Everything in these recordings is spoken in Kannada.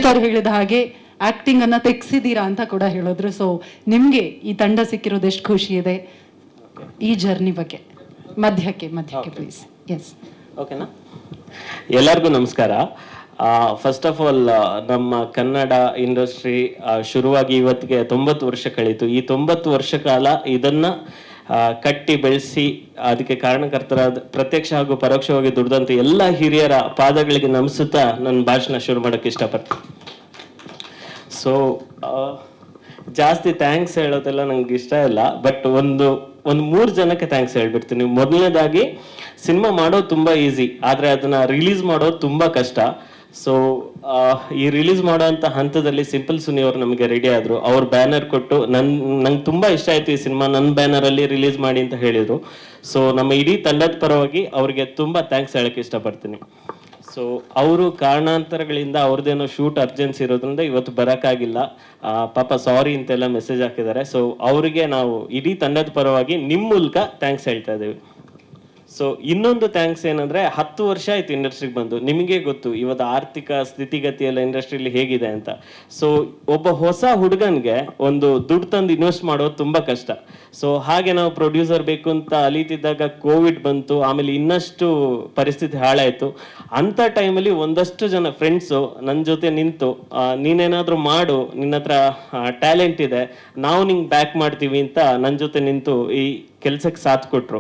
ಸರ್ ಹೇಳಿದ ಹಾಗೆ ಆಕ್ಟಿಂಗ್ ಅನ್ನ ತೆಗ್ಸಿದ್ದೀರಾ ಅಂತ ಕೂಡ ಹೇಳಿದ್ರು. ಸೊ ನಿಮ್ಗೆ ಈ ತಂಡ ಸಿಕ್ಕಿರೋದು ಎಷ್ಟು ಖುಷಿ ಇದೆ, ಈ ಜರ್ನಿ ಬಗ್ಗೆ ಮಧ್ಯಕ್ಕೆ ಪ್ಲೀಸ್. ಎಸ್, ಓಕೆನಾ? ಎಲ್ಲರಿಗೂ ನಮಸ್ಕಾರ. ಫಸ್ಟ್ ಆಫ್ ಆಲ್, ನಮ್ಮ ಕನ್ನಡ ಇಂಡಸ್ಟ್ರಿ ಶುರುವಾಗಿ ಇವತ್ತಿಗೆ 90 ವರ್ಷ ಕಳೀತು. ಈ 90 ವರ್ಷ ಕಾಲ ಇದನ್ನ ಕಟ್ಟಿ ಬೆಳೆಸಿ ಅದಕ್ಕೆ ಕಾರಣಕರ್ತರಾದ ಪ್ರತ್ಯಕ್ಷ ಹಾಗೂ ಪರೋಕ್ಷವಾಗಿ ದುಡ್ದಂತ ಎಲ್ಲ ಹಿರಿಯರ ಪಾದಗಳಿಗೆ ನಮಿಸುತ್ತಾ ನನ್ನ ಭಾಷಣ ಶುರು ಮಾಡೋಕ್ಕೆ ಇಷ್ಟಪಡ್ತೀನಿ. ಸೊ ಜಾಸ್ತಿ ಥ್ಯಾಂಕ್ಸ್ ಹೇಳೋದೆಲ್ಲ ನಂಗೆ ಇಷ್ಟ ಇಲ್ಲ, ಬಟ್ ಒಂದು 3 ಜನಕ್ಕೆ ಥ್ಯಾಂಕ್ಸ್ ಹೇಳ್ಬಿಡ್ತೀನಿ. ಮೊದಲನೇದಾಗಿ, ಸಿನಿಮಾ ಮಾಡೋದು ತುಂಬ ಈಸಿ, ಆದರೆ ಅದನ್ನ ರಿಲೀಸ್ ಮಾಡೋದು ತುಂಬ ಕಷ್ಟ. ಸೊ ಈ ರಿಲೀಸ್ ಮಾಡೋಂಥ ಹಂತದಲ್ಲಿ ಸಿಂಪಲ್ ಸುನಿ ಅವರು ನಮಗೆ ರೆಡಿ ಆದರು. ಅವ್ರ ಬ್ಯಾನರ್ ಕೊಟ್ಟು ನಂಗೆ ತುಂಬ ಇಷ್ಟ ಆಯಿತು ಈ ಸಿನಿಮಾ, ನನ್ನ ಬ್ಯಾನರಲ್ಲಿ ರಿಲೀಸ್ ಮಾಡಿ ಅಂತ ಹೇಳಿದರು. ಸೊ ನಮ್ಮ ಇಡೀ ತಂಡದ ಪರವಾಗಿ ಅವ್ರಿಗೆ ತುಂಬ ಥ್ಯಾಂಕ್ಸ್ ಹೇಳೋಕ್ಕೆ ಇಷ್ಟಪಡ್ತೀನಿ. ಸೊ ಅವರು ಕಾರಣಾಂತರಗಳಿಂದ ಅವ್ರದ್ದೇನೋ ಶೂಟ್ ಅರ್ಜೆನ್ಸಿ ಇರೋದ್ರಿಂದ ಇವತ್ತು ಬರೋಕ್ಕಾಗಿಲ್ಲ, ಪಾಪ ಸಾರಿ ಅಂತೆಲ್ಲ ಮೆಸೇಜ್ ಹಾಕಿದ್ದಾರೆ. ಸೊ ಅವರಿಗೆ ನಾವು ಇಡೀ ತಂಡದ ಪರವಾಗಿ ನಿಮ್ಮ ಮೂಲಕ ಥ್ಯಾಂಕ್ಸ್ ಹೇಳ್ತಾ ಇದ್ದೀವಿ. ಸೊ ಇನ್ನೊಂದು ಥ್ಯಾಂಕ್ಸ್ ಏನಂದ್ರೆ, 10 ವರ್ಷ ಆಯ್ತು ಇಂಡಸ್ಟ್ರಿಗೆ ಬಂದು. ನಿಮಗೆ ಗೊತ್ತು ಇವತ್ತು ಆರ್ಥಿಕ ಸ್ಥಿತಿಗತಿ ಎಲ್ಲ ಇಂಡಸ್ಟ್ರಿಯಲ್ಲಿ ಹೇಗಿದೆ ಅಂತ. ಸೊ ಒಬ್ಬ ಹೊಸ ಹುಡುಗನ್ಗೆ ಒಂದು ದುಡ್ಡು ತಂದು ಇನ್ವೆಸ್ಟ್ ಮಾಡೋದು ತುಂಬಾ ಕಷ್ಟ. ಸೊ ಹಾಗೆ ನಾವು ಪ್ರೊಡ್ಯೂಸರ್ ಬೇಕು ಅಂತ ಅಲೀತಿದ್ದಾಗ ಕೋವಿಡ್ ಬಂತು, ಆಮೇಲೆ ಇನ್ನಷ್ಟು ಪರಿಸ್ಥಿತಿ ಹಾಳಾಯ್ತು. ಅಂತ ಟೈಮಲ್ಲಿ ಒಂದಷ್ಟು ಜನ ಫ್ರೆಂಡ್ಸು ನನ್ನ ಜೊತೆ ನಿಂತು, ನೀನೇನಾದ್ರೂ ಮಾಡು, ನಿನ್ನ ಹತ್ರ ಟ್ಯಾಲೆಂಟ್ ಇದೆ, ನಾವು ನಿಂಗೆ ಬ್ಯಾಕ್ ಮಾಡ್ತೀವಿ ಅಂತ ನನ್ನ ಜೊತೆ ನಿಂತು ಈ ಕೆಲ್ಸಕ್ಕೆ ಸಾಥ್ ಕೊಟ್ರು.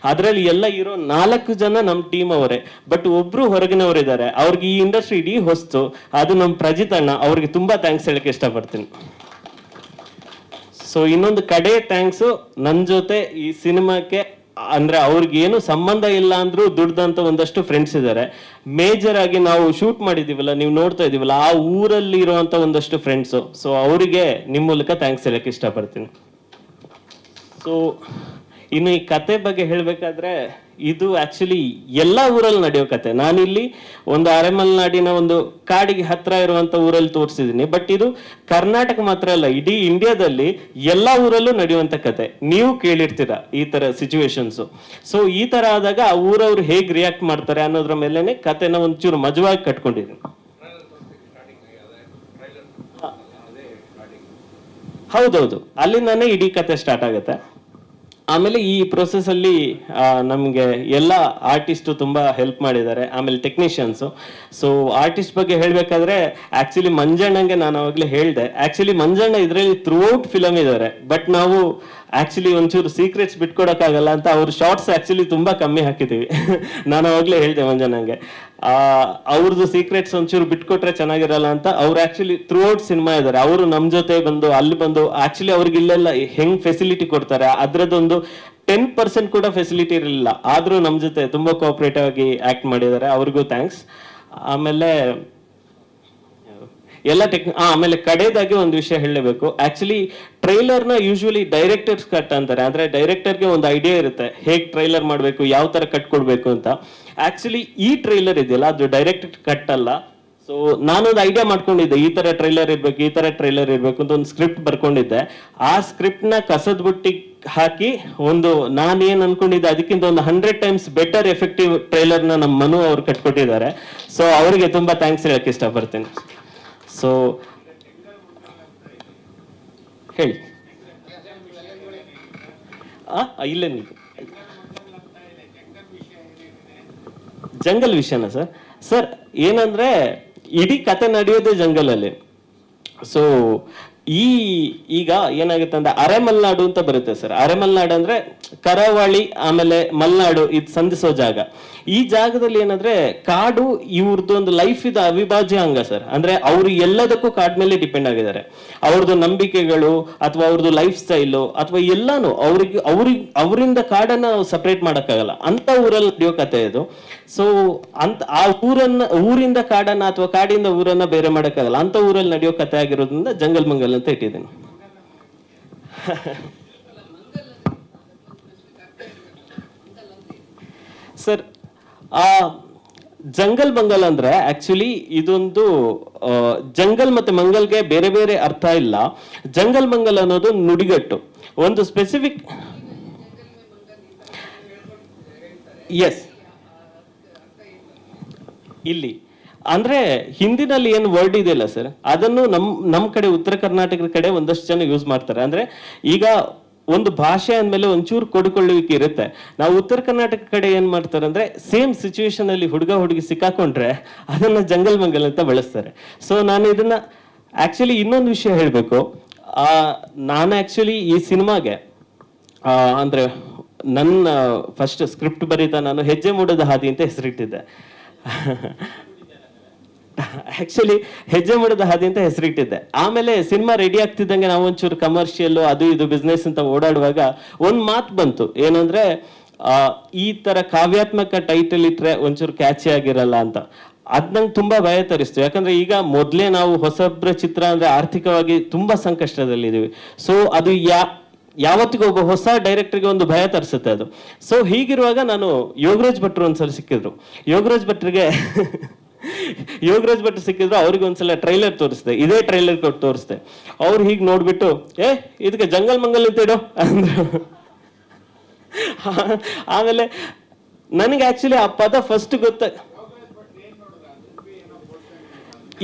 ಅದರಲ್ಲಿ ಎಲ್ಲ ಇರೋ 4 ಜನ ನಮ್ಮ ಟೀಮ್ ಅವರೇ, ಬಟ್ ಒಬ್ರು ಹೊರಗಿನವರಿದ್ದಾರೆ. ಅವ್ರಿಗೆ ಈ ಇಂಡಸ್ಟ್ರಿ ಇಡೀ ಹೊಸ್ತು. ಅದು ನಮ್ಮ ಪ್ರಜಿತ್ ಅಣ್ಣ, ಅವ್ರಿಗೆ ತುಂಬಾ ಥ್ಯಾಂಕ್ಸ್ ಹೇಳಕ್ಕೆ ಇಷ್ಟಪಡ್ತೀನಿ. ಸೊ ಇನ್ನೊಂದು ಕಡೆ ಥ್ಯಾಂಕ್ಸು ನನ್ನ ಜೊತೆ ಈ ಸಿನಿಮಾಕ್ಕೆ, ಅಂದ್ರೆ ಅವ್ರಿಗೆ ಏನು ಸಂಬಂಧ ಇಲ್ಲ ಅಂದ್ರೂ ದುಡ್ದಂತ ಒಂದಷ್ಟು ಫ್ರೆಂಡ್ಸ್ ಇದ್ದಾರೆ. ಮೇಜರ್ ಆಗಿ ನಾವು ಶೂಟ್ ಮಾಡಿದೀವಲ್ಲ, ನೀವು ನೋಡ್ತಾ ಇದೀವಲ್ಲ, ಆ ಊರಲ್ಲಿ ಇರುವಂತ ಒಂದಷ್ಟು ಫ್ರೆಂಡ್ಸು. ಸೊ ಅವರಿಗೆ ನಿಮ್ಮ ಮೂಲಕ ಥ್ಯಾಂಕ್ಸ್ ಹೇಳಕ್ಕೆ ಇಷ್ಟಪಡ್ತೀನಿ. ಸೊ ಇನ್ನು ಈ ಕತೆ ಬಗ್ಗೆ ಹೇಳಬೇಕಾದ್ರೆ, ಇದು ಆಕ್ಚುಲಿ ಎಲ್ಲ ಊರಲ್ಲಿ ನಡೆಯೋ ಕತೆ. ನಾನಿಲ್ಲಿ ಒಂದು ಅರೆಮಲೆನಾಡಿನ ಒಂದು ಕಾಡಿಗೆ ಹತ್ರ ಇರುವಂತ ಊರಲ್ಲಿ ತೋರಿಸಿದ್ದೀನಿ, ಬಟ್ ಇದು ಕರ್ನಾಟಕ ಮಾತ್ರ ಅಲ್ಲ, ಇಡೀ ಇಂಡಿಯಾದಲ್ಲಿ ಎಲ್ಲ ಊರಲ್ಲೂ ನಡೆಯುವಂತ ಕತೆ. ನೀವು ಕೇಳಿರ್ತೀರ ಈ ತರ ಸಿಚುವೇಶನ್ಸ್. ಸೊ ಈ ತರ ಆದಾಗ ಆ ಊರವ್ರು ಹೇಗ್ ರಿಯಾಕ್ಟ್ ಮಾಡ್ತಾರೆ ಅನ್ನೋದ್ರ ಮೇಲೆನೆ ಕತೆನ ಒಂಚೂರು ಮಜವಾಗಿ ಕಟ್ಕೊಂಡಿದ್ದೀನಿ. ಹೌದೌದು, ಅಲ್ಲಿಂದಾನೇ ಇಡೀ ಕತೆ ಸ್ಟಾರ್ಟ್ ಆಗುತ್ತೆ. ಆಮೇಲೆ ಈ ಪ್ರೊಸೆಸ್ ಅಲ್ಲಿ ನಮಗೆ ಎಲ್ಲ ಆರ್ಟಿಸ್ಟ್ ತುಂಬಾ ಹೆಲ್ಪ್ ಮಾಡಿದ್ದಾರೆ, ಆಮೇಲೆ ಟೆಕ್ನಿಷಿಯನ್ಸು. ಸೊ ಆರ್ಟಿಸ್ಟ್ ಬಗ್ಗೆ ಹೇಳ್ಬೇಕಾದ್ರೆ, ಆಕ್ಚುಲಿ ಮಂಜಣ್ಣಂಗೆ ನಾನು ಅವಾಗಲೇ ಹೇಳಿದೆ, ಆಕ್ಚುಲಿ ಮಂಜಣ್ಣ ಇದರಲ್ಲಿ ಥ್ರೂಔಟ್ ಫಿಲಮ್ ಇದ್ದಾರೆ, ಬಟ್ ನಾವು ಆಕ್ಚುಲಿ ಒಂಚೂರು ಸೀಕ್ರೆಟ್ಸ್ ಬಿಟ್ಕೊಡಕ್ಕಾಗಲ್ಲ ಅಂತ ಅವ್ರ ಶಾರ್ಟ್ಸ್ ಆಕ್ಚುಲಿ ತುಂಬಾ ಕಮ್ಮಿ ಹಾಕಿದ್ದೀವಿ. ನಾನು ಅವಾಗಲೇ ಹೇಳಿದೆ ಮಂಜಣ್ಣಂಗೆ, ಅವ್ರದ್ದು ಸೀಕ್ರೆಟ್ಸ್ ಒಂಚೂರು ಬಿಟ್ಕೊಟ್ರೆ ಚೆನ್ನಾಗಿರಲ್ಲ ಅಂತ. ಅವ್ರು ಆಕ್ಚುಲಿ ಥ್ರೂಔಟ್ ಸಿನಿಮಾ ಇದ್ದಾರೆ. ಅವರು ನಮ್ಮ ಜೊತೆ ಬಂದು ಅಲ್ಲಿ ಬಂದು, ಆಕ್ಚುಲಿ ಅವ್ರಿಗೆ ಇಲ್ಲೆಲ್ಲ ಹೆಂಗ್ ಫೆಸಿಲಿಟಿ ಕೊಡ್ತಾರೆ, ಅದ್ರದ್ದೊಂದು 10% ಕೂಡ ಫೆಸಿಲಿಟಿ ಇರಲಿಲ್ಲ, ಆದ್ರೂ ನಮ್ಮ ಜೊತೆ ತುಂಬಾ ಕೋಆಪರೇಟಿವ್ ಆಗಿ ಆಕ್ಟ್ ಮಾಡಿದ್ದಾರೆ. ಅವ್ರಿಗೂ ಥ್ಯಾಂಕ್ಸ್. ಆಮೇಲೆ ಎಲ್ಲ ಆಮೇಲೆ ಕಡೆದಾಗಿ ಒಂದು ವಿಷಯ ಹೇಳಬೇಕು. ಆಕ್ಚುಲಿ ಟ್ರೈಲರ್ನ ಯೂಶುವಲಿ ಡೈರೆಕ್ಟರ್ಸ್ ಕಟ್ ಅಂತಾರೆ, ಅಂದ್ರೆ ಡೈರೆಕ್ಟರ್ಗೆ ಒಂದು ಐಡಿಯಾ ಇರುತ್ತೆ ಹೇಗ್ ಟ್ರೈಲರ್ ಮಾಡಬೇಕು, ಯಾವ ತರ ಕಟ್ ಕೊಡ್ಬೇಕು ಅಂತ. ಆಕ್ಚುಲಿ ಈ ಟ್ರೈಲರ್ ಇದೆಯಲ್ಲ, ಅದು ಡೈರೆಕ್ಟ್ ಕಟ್ ಅಲ್ಲ. ಸೊ ನಾನೊಂದು ಐಡಿಯಾ ಮಾಡ್ಕೊಂಡಿದ್ದೆ, ಈ ತರ ಟ್ರೈಲರ್ ಇರ್ಬೇಕು, ಈ ತರ ಟ್ರೈಲರ್ ಇರ್ಬೇಕು ಅಂತ ಒಂದು ಸ್ಕ್ರಿಪ್ಟ್ ಬರ್ಕೊಂಡಿದ್ದೆ. ಆ ಸ್ಕ್ರಿಪ್ಟ್ ನ ಕಸದ ಬುಟ್ಟಿ ಹಾಕಿ ಒಂದು ನಾನೇನ್ ಅನ್ಕೊಂಡಿದ್ದೆ ಅದಕ್ಕಿಂತ ಒಂದು 100 times ಬೆಟರ್ ಎಫೆಕ್ಟಿವ್ ಟ್ರೈಲರ್ನ ನಮ್ಮ ಮನು ಅವ್ರು ಕಟ್ಕೊಟ್ಟಿದ್ದಾರೆ. ಸೊ ಅವರಿಗೆ ತುಂಬಾ ಥ್ಯಾಂಕ್ಸ್ ಹೇಳಕ್ ಇಷ್ಟಪಡ್ತೀನಿ. ಸೊ ಹೇಳಿ. ಇಲ್ಲ, ಜಂಗಲ್ ವಿಷಯನ ಸರ್ ಏನಂದ್ರೆ, ಇಡೀ ಕತೆ ನಡೆಯೋದೇ ಜಂಗಲ್ ಅಲ್ಲಿ. ಸೊ ಈಗ ಏನಾಗುತ್ತೆ ಅಂದ್ರೆ, ಅರೆಮಲೆನಾಡು ಅಂತ ಬರುತ್ತೆ ಸರ್. ಅರೆಮಲೆನಾಡು ಅಂದ್ರೆ ಕರಾವಳಿ ಆಮೇಲೆ ಮಲೆನಾಡು ಇದು ಸಂಧಿಸೋ ಜಾಗ. ಈ ಜಾಗದಲ್ಲಿ ಏನಂದ್ರೆ, ಕಾಡು ಇವ್ರದ್ದು ಒಂದು ಲೈಫ್ ಇದು ಅವಿಭಾಜ್ಯ ಅಂಗ ಸರ್. ಅಂದ್ರೆ ಅವ್ರು ಎಲ್ಲದಕ್ಕೂ ಕಾಡ್ ಮೇಲೆ ಡಿಪೆಂಡ್ ಆಗಿದ್ದಾರೆ. ಅವ್ರದ್ದು ನಂಬಿಕೆಗಳು ಅಥವಾ ಅವ್ರದ್ದು ಲೈಫ್ ಸ್ಟೈಲು ಅಥವಾ ಎಲ್ಲಾನು ಅವರಿಂದ ಕಾಡನ್ನ ಸಪರೇಟ್ ಮಾಡಕ್ಕಾಗಲ್ಲ. ಅಂತ ಊರಲ್ಲಿ ನಡೆಯೋ ಕತೆ ಇದು. ಸೊ ಆ ಊರಿಂದ ಕಾಡನ್ನ ಅಥವಾ ಕಾಡಿಂದ ಊರನ್ನ ಬೇರೆ ಮಾಡಕ್ಕಾಗಲ್ಲ. ಅಂತ ಊರಲ್ಲಿ ನಡೆಯೋ ಕತೆ ಆಗಿರೋದ್ರಿಂದ ಜಂಗಲ್ ಮಂಗಲ್ ಅಂತ ಇಟ್ಟಿದ್ದೀನಿ. ಸರ್, ಜಂಗಲ್ ಮಂಗಲ್ ಅಂದ್ರೆ ಆಕ್ಚುಲಿ ಇದೊಂದು ಜಂಗಲ್ ಮತ್ತೆ ಮಂಗಲ್ಗೆ ಬೇರೆ ಬೇರೆ ಅರ್ಥ ಇಲ್ಲ. ಜಂಗಲ್ ಮಂಗಲ್ ಅನ್ನೋದು ನುಡಿಗಟ್ಟು, ಒಂದು ಸ್ಪೆಸಿಫಿಕ್. ಎಸ್, ಇಲ್ಲಿ ಅಂದ್ರೆ ಹಿಂದಿನಲ್ಲಿ ಏನು ವರ್ಡ್ ಇದೆಯಲ್ಲ ಸರ್, ಅದನ್ನು ನಮ್ ಕಡೆ ಉತ್ತರ ಕರ್ನಾಟಕದ ಕಡೆ ಒಂದಷ್ಟು ಜನ ಯೂಸ್ ಮಾಡ್ತಾರೆ. ಅಂದ್ರೆ ಈಗ ಒಂದು ಭಾಷೆ ಅಂದ್ಮೇಲೆ ಒಂಚೂರು ಕೊಡಿಕೊಳ್ಳುವಿಕೆ ಇರುತ್ತೆ. ನಾವು ಉತ್ತರ ಕರ್ನಾಟಕ ಕಡೆ ಏನ್ ಮಾಡ್ತಾರೆ ಅಂದ್ರೆ ಸೇಮ್ ಸಿಚುವೇಶನ್ ಅಲ್ಲಿ ಹುಡುಗ ಹುಡುಗಿ ಸಿಕ್ಕಾಕೊಂಡ್ರೆ ಅದನ್ನ ಜಂಗಲ್ ಮಂಗಲ್ ಅಂತ ಬಳಸ್ತಾರೆ. ಸೊ ನಾನು ಇದನ್ನ ಆಕ್ಚುಲಿ ಇನ್ನೊಂದು ವಿಷಯ ಹೇಳ್ಬೇಕು. ನಾನು ಆಕ್ಚುಲಿ ಈ ಸಿನಿಮಾಗೆ ಅಂದ್ರೆ ನನ್ನ ಫಸ್ಟ್ ಸ್ಕ್ರಿಪ್ಟ್ ಬರೀತಾ ನಾನು ಹೆಜ್ಜೆ ಮೂಡದ ಹಾದಿ ಅಂತ ಹೆಸರಿಟ್ಟಿದ್ದೆ. ಆಕ್ಚುಲಿ ಹೆಜ್ಜೆ ಮೂಡದ ಹಾದಿ ಅಂತ ಹೆಸರಿಟ್ಟಿದ್ದೆ. ಆಮೇಲೆ ಸಿನಿಮಾ ರೆಡಿ ಆಗ್ತಿದ್ದಂಗೆ ನಾವು ಒಂಚೂರು ಕಮರ್ಷಿಯಲ್ ಅದು ಇದು ಬಿಸ್ನೆಸ್ ಅಂತ ಓಡಾಡುವಾಗ ಒಂದ್ ಮಾತು ಬಂತು, ಏನಂದ್ರೆ ಈ ತರ ಕಾವ್ಯಾತ್ಮಕ ಟೈಟಲ್ ಇಟ್ರೆ ಒಂಚೂರು ಕ್ಯಾಚಿ ಆಗಿರಲ್ಲ ಅಂತ. ಅದ್ ನಂಗೆ ತುಂಬಾ ಭಯ ತರಿಸ್ತು. ಯಾಕಂದ್ರೆ ಈಗ ಮೊದ್ಲೇ ನಾವು ಹೊಸಬ್ರ ಚಿತ್ರ ಅಂದ್ರೆ ಆರ್ಥಿಕವಾಗಿ ತುಂಬಾ ಸಂಕಷ್ಟದಲ್ಲಿದ್ದೀವಿ. ಸೊ ಅದು ಯಾವತ್ತಿಗೂ ಒಬ್ಬ ಹೊಸ ಡೈರೆಕ್ಟರ್ಗೆ ಒಂದು ಭಯ ತರಿಸುತ್ತೆ ಅದು. ಸೊ ಹೀಗಿರುವಾಗ ನಾನು ಯೋಗರಾಜ್ ಭಟ್ರು ಒಂದ್ಸಲ ಸಿಕ್ಕಿದ್ರು. ಯೋಗರಾಜ್ ಭಟ್ರು ಸಿಕ್ಕಿದ್ರು. ಅವ್ರಿಗೆ ಒಂದ್ಸಲ ಟ್ರೈಲರ್ ತೋರಿಸ್ದೆ, ಇದೇ ಟ್ರೈಲರ್ ಕೊಟ್ಟು ತೋರಿಸ್ದೆ. ಅವ್ರು ಹೀಗೆ ನೋಡ್ಬಿಟ್ಟು ಇದಕ್ಕೆ ಜಂಗಲ್ ಮಂಗಲ್ ಅಂತ ಇಡೋ ಅಂದ್ರು. ಆಮೇಲೆ ನನಗೆ ಆಕ್ಚುಲಿ ಆ ಪದ ಫಸ್ಟ್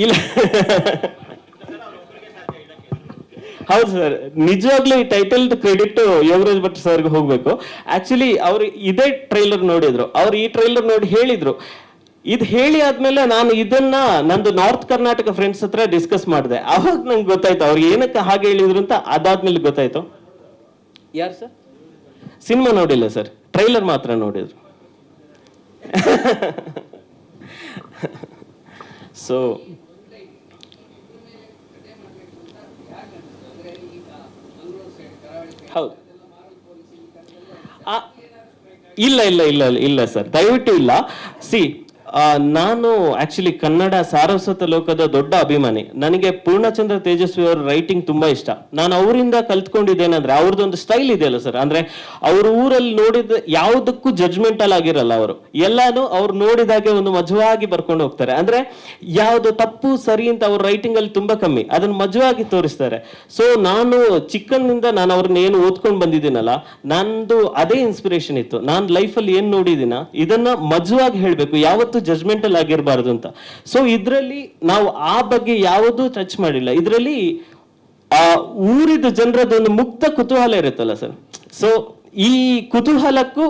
ಇಲ್ಲ. ಹೌದು ಸರ್, ನಿಜವಾಗ್ಲೂ ಈ ಟೈಟಲ್ ಕ್ರೆಡಿಟ್ ಯೋಗರಾಜ್ ಭಟ್ ಸರ್ಗೆ ಹೋಗ್ಬೇಕು. ಆಕ್ಚುಲಿ ಅವ್ರು ಇದೇ ಟ್ರೈಲರ್ ನೋಡಿದ್ರು. ಅವ್ರು ಈ ಟ್ರೈಲರ್ ನೋಡಿ ಹೇಳಿದ್ರು. ಇದು ಹೇಳಿ ಆದ್ಮೇಲೆ ನಾನು ಇದನ್ನ ನಂದು ನಾರ್ತ್ ಕರ್ನಾಟಕ ಫ್ರೆಂಡ್ಸ್ ಹತ್ರ ಡಿಸ್ಕಸ್ ಮಾಡಿದೆ. ಅವಾಗ ನಂಗೆ ಗೊತ್ತಾಯ್ತು ಅವ್ರು ಏನಕ್ಕೆ ಹಾಗೆ ಹೇಳಿದ್ರು ಅಂತ. ಅದಾದ್ಮೇಲೆ ಗೊತ್ತಾಯ್ತು. ಯಾರು ಸರ್? ಸಿನಿಮಾ ನೋಡಿಲ್ಲ ಸರ್, ಟ್ರೈಲರ್ ಮಾತ್ರ ನೋಡಿದ್ರು. ಸೊ ಹೌದು. ಇಲ್ಲ ಇಲ್ಲ ಇಲ್ಲ ಇಲ್ಲ ಸರ್, ದಯವಿಟ್ಟು ಇಲ್ಲ. ಸಿ ನಾನು ಆಕ್ಚುಲಿ ಕನ್ನಡ ಸಾರಸ್ವತ ಲೋಕದ ದೊಡ್ಡ ಅಭಿಮಾನಿ. ನನಗೆ ಪೂರ್ಣಚಂದ್ರ ತೇಜಸ್ವಿ ಅವರ ರೈಟಿಂಗ್ ತುಂಬಾ ಇಷ್ಟ. ನಾನು ಅವರಿಂದ ಕಲ್ತ್ಕೊಂಡಿದ್ದೇನಂದ್ರೆ ಅವ್ರದ್ದೊಂದು ಸ್ಟೈಲ್ ಇದೆಯಲ್ಲ ಸರ್, ಅಂದ್ರೆ ಅವ್ರ ಊರಲ್ಲಿ ನೋಡಿದ ಯಾವುದಕ್ಕೂ ಜಡ್ಜ್ಮೆಂಟಲ್ ಆಗಿರಲ್ಲ. ಅವರು ಎಲ್ಲಾನು ಅವ್ರು ನೋಡಿದಾಗೆ ಒಂದು ಮಜವಾಗಿ ಬರ್ಕೊಂಡು ಹೋಗ್ತಾರೆ. ಅಂದ್ರೆ ಯಾವ್ದು ತಪ್ಪು ಸರಿ ಅಂತ ಅವ್ರ ರೈಟಿಂಗ್ ಅಲ್ಲಿ ತುಂಬಾ ಕಮ್ಮಿ, ಅದನ್ನ ಮಜವಾಗಿ ತೋರಿಸ್ತಾರೆ. ಸೊ ನಾನು ಚಿಕ್ಕಂದಿಂದ ನಾನು ಅವ್ರನ್ನ ಏನು ಓದ್ಕೊಂಡು ಬಂದಿದ್ದೀನಲ್ಲ, ನಂದು ಅದೇ ಇನ್ಸ್ಪಿರೇಷನ್ ಇತ್ತು. ನಾನು ಲೈಫಲ್ಲಿ ಏನ್ ನೋಡಿದಿನ ಇದನ್ನ ಮಜವಾಗಿ ಹೇಳ್ಬೇಕು, ಯಾವತ್ತು ಜಜ್ಮೆಂಟಲ್ ಆಗಿರಬಾರ್ದು ಅಂತ. ಸೊ ಇದ್ರಲ್ಲಿ ನಾವು ಆ ಬಗ್ಗೆ ಯಾವುದೂ ಟಚ್ ಮಾಡಿಲ್ಲ. ಇದರಲ್ಲಿ ಆ ಊರಿದ ಜನರದೊಂದು ಮುಕ್ತ ಕುತೂಹಲ ಇರುತ್ತಲ್ಲ ಸರ್. ಸೊ ಈ ಕುತೂಹಲಕ್ಕೂ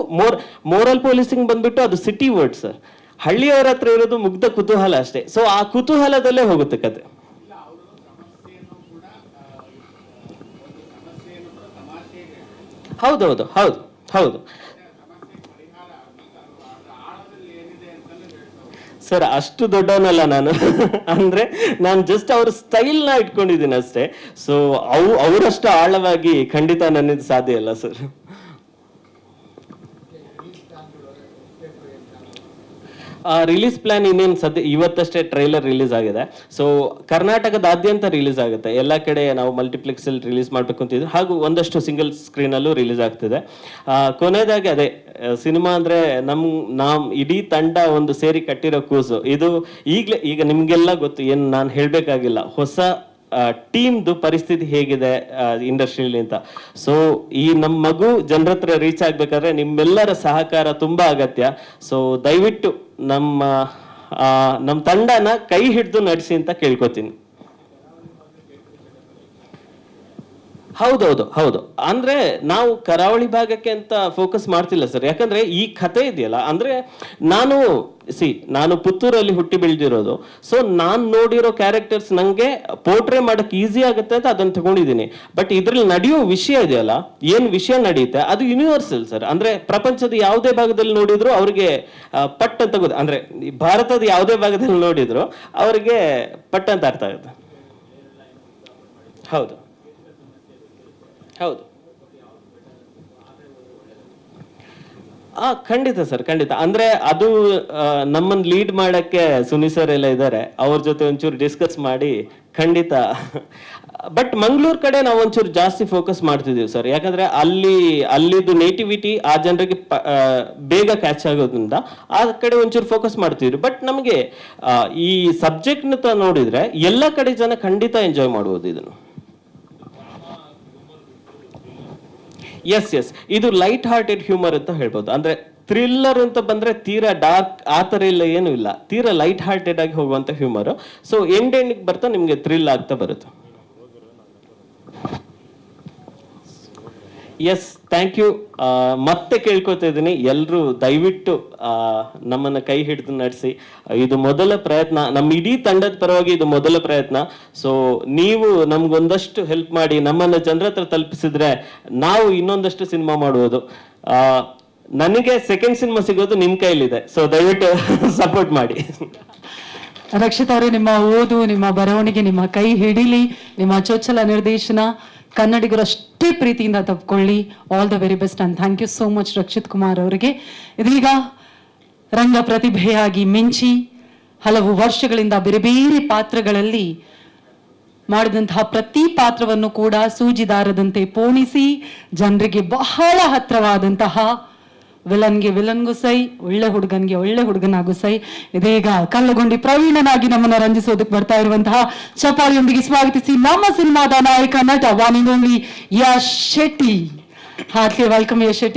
ಮೋರಲ್ ಪೊಲೀಸಿಂಗ್ ಬಂದ್ಬಿಟ್ಟು ಅದು ಸಿಟಿ ವರ್ಡ್ ಸರ್. ಹಳ್ಳಿಯವರ ಹತ್ರ ಇರೋದು ಮುಗ್ಧ ಕುತೂಹಲ ಅಷ್ಟೇ. ಸೊ ಆ ಕುತೂಹಲದಲ್ಲೇ ಹೋಗುತ್ತೆ ಕತೆ. ಹೌದೌದು ಹೌದು ಹೌದು ಸರ್, ಅಷ್ಟು ದೊಡ್ಡವನಲ್ಲ ನಾನು. ಅಂದ್ರೆ ನಾನು ಜಸ್ಟ್ ಅವ್ರ ಸ್ಟೈಲ್ ನ ಇಟ್ಕೊಂಡಿದ್ದೀನಿ ಅಷ್ಟೇ. ಸೊ ಅವರಷ್ಟು ಆಳವಾಗಿ ಖಂಡಿತ ನನ್ನಿಂದ ಸಾಧ್ಯ ಇಲ್ಲ ಸರ್. ರಿಲೀಸ್ ಪ್ಲಾನ್ ಇನ್ನೇನು ಸದ್ಯ ಇವತ್ತಷ್ಟೇ ಟ್ರೈಲರ್ ರಿಲೀಸ್ ಆಗಿದೆ. ಸೊ ಕರ್ನಾಟಕದಾದ್ಯಂತ ರಿಲೀಸ್ ಆಗುತ್ತೆ. ಎಲ್ಲ ಕಡೆ ನಾವು ಮಲ್ಟಿಪ್ಲೆಕ್ಸ್ ಅಲ್ಲಿ ರಿಲೀಸ್ ಮಾಡ್ಬೇಕು ಅಂತಿದ್ವಿ, ಹಾಗೂ ಒಂದಷ್ಟು ಸಿಂಗಲ್ ಸ್ಕ್ರೀನ್ ಅಲ್ಲೂ ರಿಲೀಸ್ ಆಗ್ತಿದೆ. ಕೊನೆಯದಾಗಿ ಅದೇ ಸಿನಿಮಾ ಅಂದ್ರೆ ನಾವ್ ಇಡೀ ತಂಡ ಒಂದು ಸೇರಿ ಕಟ್ಟಿರೋ ಕೂಸು ಇದು. ಈಗ ನಿಮ್ಗೆಲ್ಲ ಗೊತ್ತು, ಏನು ನಾನು ಹೇಳ್ಬೇಕಾಗಿಲ್ಲ, ಹೊಸ ಟೀಮ್ದು ಪರಿಸ್ಥಿತಿ ಹೇಗಿದೆ ಇಂಡಸ್ಟ್ರಿಯಲ್ಲಿ ಅಂತ. ಸೊ ಈ ನಮ್ಮ ಮಗು ಜನರ ಹತ್ರ ರೀಚ್ ಆಗ್ಬೇಕಾದ್ರೆ ನಿಮ್ಮೆಲ್ಲರ ಸಹಕಾರ ತುಂಬಾ ಅಗತ್ಯ. ಸೊ ದಯವಿಟ್ಟು ನಮ್ಮ ತಂಡನ ಕೈ ಹಿಡಿದು ನಡೆಸಿ ಅಂತ ಕೇಳ್ಕೊತೀನಿ. ಹೌದೌದು ಹೌದು. ಅಂದ್ರೆ ನಾವು ಕರಾವಳಿ ಭಾಗಕ್ಕೆ ಅಂತ ಫೋಕಸ್ ಮಾಡ್ತಿಲ್ಲ ಸರ್. ಯಾಕಂದ್ರೆ ಈ ಕಥೆ ಇದೆಯಲ್ಲ, ಅಂದ್ರೆ ನಾನು ಪುತ್ತೂರಲ್ಲಿ ಹುಟ್ಟಿ ಬೆಳೆದಿರೋದು. ಸೊ ನಾನ್ ನೋಡಿರೋ ಕ್ಯಾರೆಕ್ಟರ್ಸ್ ನಂಗೆ ಪೋರ್ಟ್ರೇ ಮಾಡಕ್ ಈಸಿ ಆಗುತ್ತೆ ಅಂತ ಅದನ್ನ ತಗೊಂಡಿದ್ದೀನಿ. ಬಟ್ ಇದ್ರಲ್ಲಿ ನಡೆಯೋ ವಿಷಯ ಇದೆಯಲ್ಲ, ಏನ್ ವಿಷಯ ನಡೆಯುತ್ತೆ ಅದು ಯೂನಿವರ್ಸಲ್ ಸರ್. ಅಂದ್ರೆ ಪ್ರಪಂಚದ ಯಾವುದೇ ಭಾಗದಲ್ಲಿ ನೋಡಿದ್ರು ಅವ್ರಿಗೆ ಪಟ್ ಅಂತ ಗೊತ್ತ. ಅಂದ್ರೆ ಭಾರತದ ಯಾವುದೇ ಭಾಗದಲ್ಲಿ ನೋಡಿದ್ರು ಅವ್ರಿಗೆ ಪಟ್ ಅಂತ ಅರ್ಥ ಆಗುತ್ತೆ. ಹೌದು ಹೌದು. ಖಂಡಿತ ಸರ್, ಖಂಡಿತ. ಅಂದ್ರೆ ಅದು ನಮ್ಮನ್ನ ಲೀಡ್ ಮಾಡಕ್ಕೆ ಸುನಿ ಸರ್ ಎಲ್ಲ ಇದ್ದಾರೆ, ಅವ್ರ ಜೊತೆ ಒಂಚೂರು ಡಿಸ್ಕಸ್ ಮಾಡಿ ಖಂಡಿತ. ಬಟ್ ಮಂಗಳೂರು ಕಡೆ ನಾವು ಒಂಚೂರು ಜಾಸ್ತಿ ಫೋಕಸ್ ಮಾಡ್ತಿದೀವಿ ಸರ್. ಯಾಕಂದ್ರೆ ಅಲ್ಲಿದ್ದು ನೇಟಿವಿಟಿ ಆ ಜನರಿಗೆ ಬೇಗ ಕ್ಯಾಚ್ ಆಗೋದ್ರಿಂದ ಆ ಕಡೆ ಒಂಚೂರು ಫೋಕಸ್ ಮಾಡ್ತಿದ್ವಿ. ಬಟ್ ನಮಗೆ ಈ ಸಬ್ಜೆಕ್ಟ್ ನೋಡಿದ್ರೆ ಎಲ್ಲ ಕಡೆ ಜನ ಖಂಡಿತ ಎಂಜಾಯ್ ಮಾಡ್ಬೋದು ಇದನ್ನು. ಎಸ್ ಇದು ಲೈಟ್ ಹಾರ್ಟೆಡ್ ಹ್ಯೂಮರ್ ಅಂತ ಹೇಳ್ಬೋದು. ಅಂದ್ರೆ ಥ್ರಿಲ್ಲರ್ ಅಂತ ಬಂದ್ರೆ ತೀರಾ ಡಾರ್ಕ್ ಆ ಥರ ಇಲ್ಲ, ಏನೂ ಇಲ್ಲ, ತೀರಾ ಲೈಟ್ ಹಾರ್ಟೆಡ್ ಆಗಿ ಹೋಗುವಂತ ಹ್ಯೂಮರ್. ಸೊ ಎಂಡಿಗೆ ಬರ್ತಾ ನಿಮ್ಗೆ ಥ್ರಿಲ್ ಆಗ್ತಾ ಬರುತ್ತೆ. Yes, thank you. ಮತ್ತೆ ಕೇಳ್ಕೊತಾ ಇದ್ದೀನಿ, ಎಲ್ಲರೂ ದಯವಿಟ್ಟು ನಮ್ಮನ್ನ ಕೈ ಹಿಡಿದು ನಡೆಸಿ. ಇದು ಮೊದಲ ಪ್ರಯತ್ನ, ನಮ್ಮ ಇಡೀ ತಂಡದ ಪರವಾಗಿ ಇದು ಮೊದಲ ಪ್ರಯತ್ನ. ಸೊ ನೀವು ನಮ್ಗೊಂದಷ್ಟು ಹೆಲ್ಪ್ ಮಾಡಿ ನಮ್ಮನ್ನ ಜನರ ಹತ್ರ ತಲುಪಿಸಿದ್ರೆ ನಾವು ಇನ್ನೊಂದಷ್ಟು ಸಿನಿಮಾ ಮಾಡುವುದು. ನನಗೆ ಸೆಕೆಂಡ್ ಸಿನಿಮಾ ಸಿಗೋದು ನಿಮ್ ಕೈಲಿದೆ, ಸೊ ದಯವಿಟ್ಟು ಸಪೋರ್ಟ್ ಮಾಡಿ. ರಕ್ಷಿತ್ ಅವರೇ, ನಿಮ್ಮ ಓದು, ನಿಮ್ಮ ಬರವಣಿಗೆ, ನಿಮ್ಮ ಕೈ ಹಿಡಿಲಿ, ನಿಮ್ಮ ಚೊಚ್ಚಲ ನಿರ್ದೇಶನ ಕನ್ನಡಿಗರು ಅಷ್ಟೇ ಪ್ರೀತಿಯಿಂದ ತಪ್ಕೊಳ್ಳಿ. All the very best and thank you so much Rakshit Kumar ಅವರಿಗೆ. ಇದೀಗ ರಂಗ ಪ್ರತಿಭೆಯಾಗಿ ಮಿಂಚಿ ಹಲವು ವರ್ಷಗಳಿಂದ ಬೇರೆ ಬೇರೆ ಪಾತ್ರಗಳಲ್ಲಿ ಮಾಡಿದಂತಹ ಪ್ರತಿ ಪಾತ್ರವನ್ನು ಕೂಡ ಸೂಜಿದಾರದಂತೆ ಪೋಣಿಸಿ ಜನರಿಗೆ ಬಹಳ ಹತ್ರವಾದಂತಹ ವಿಲನ್ಗೆ ವಿಲನ್ಗೂ ಸೈ, ಒಳ್ಳೆ ಹುಡುಗನ್ಗೆ ಒಳ್ಳೆ ಹುಡುಗನಾಗೂ ಸೈ. ಇದೀಗ ಕಲ್ಲಗುಂಡಿ ಪ್ರವೀಣನಾಗಿ ನಮ್ಮನ್ನು ರಂಜಿಸೋದಕ್ಕೆ ಬರ್ತಾ ಇರುವಂತಹ ಚಪಾಳಿಯೊಂದಿಗೆ ಸ್ವಾಗತಿಸಿ ನಮ್ಮ ಸಿನಿಮಾದ ನಾಯಕ ನಟ one and only Yash Shetty. Heartly welcome Yash Shetty.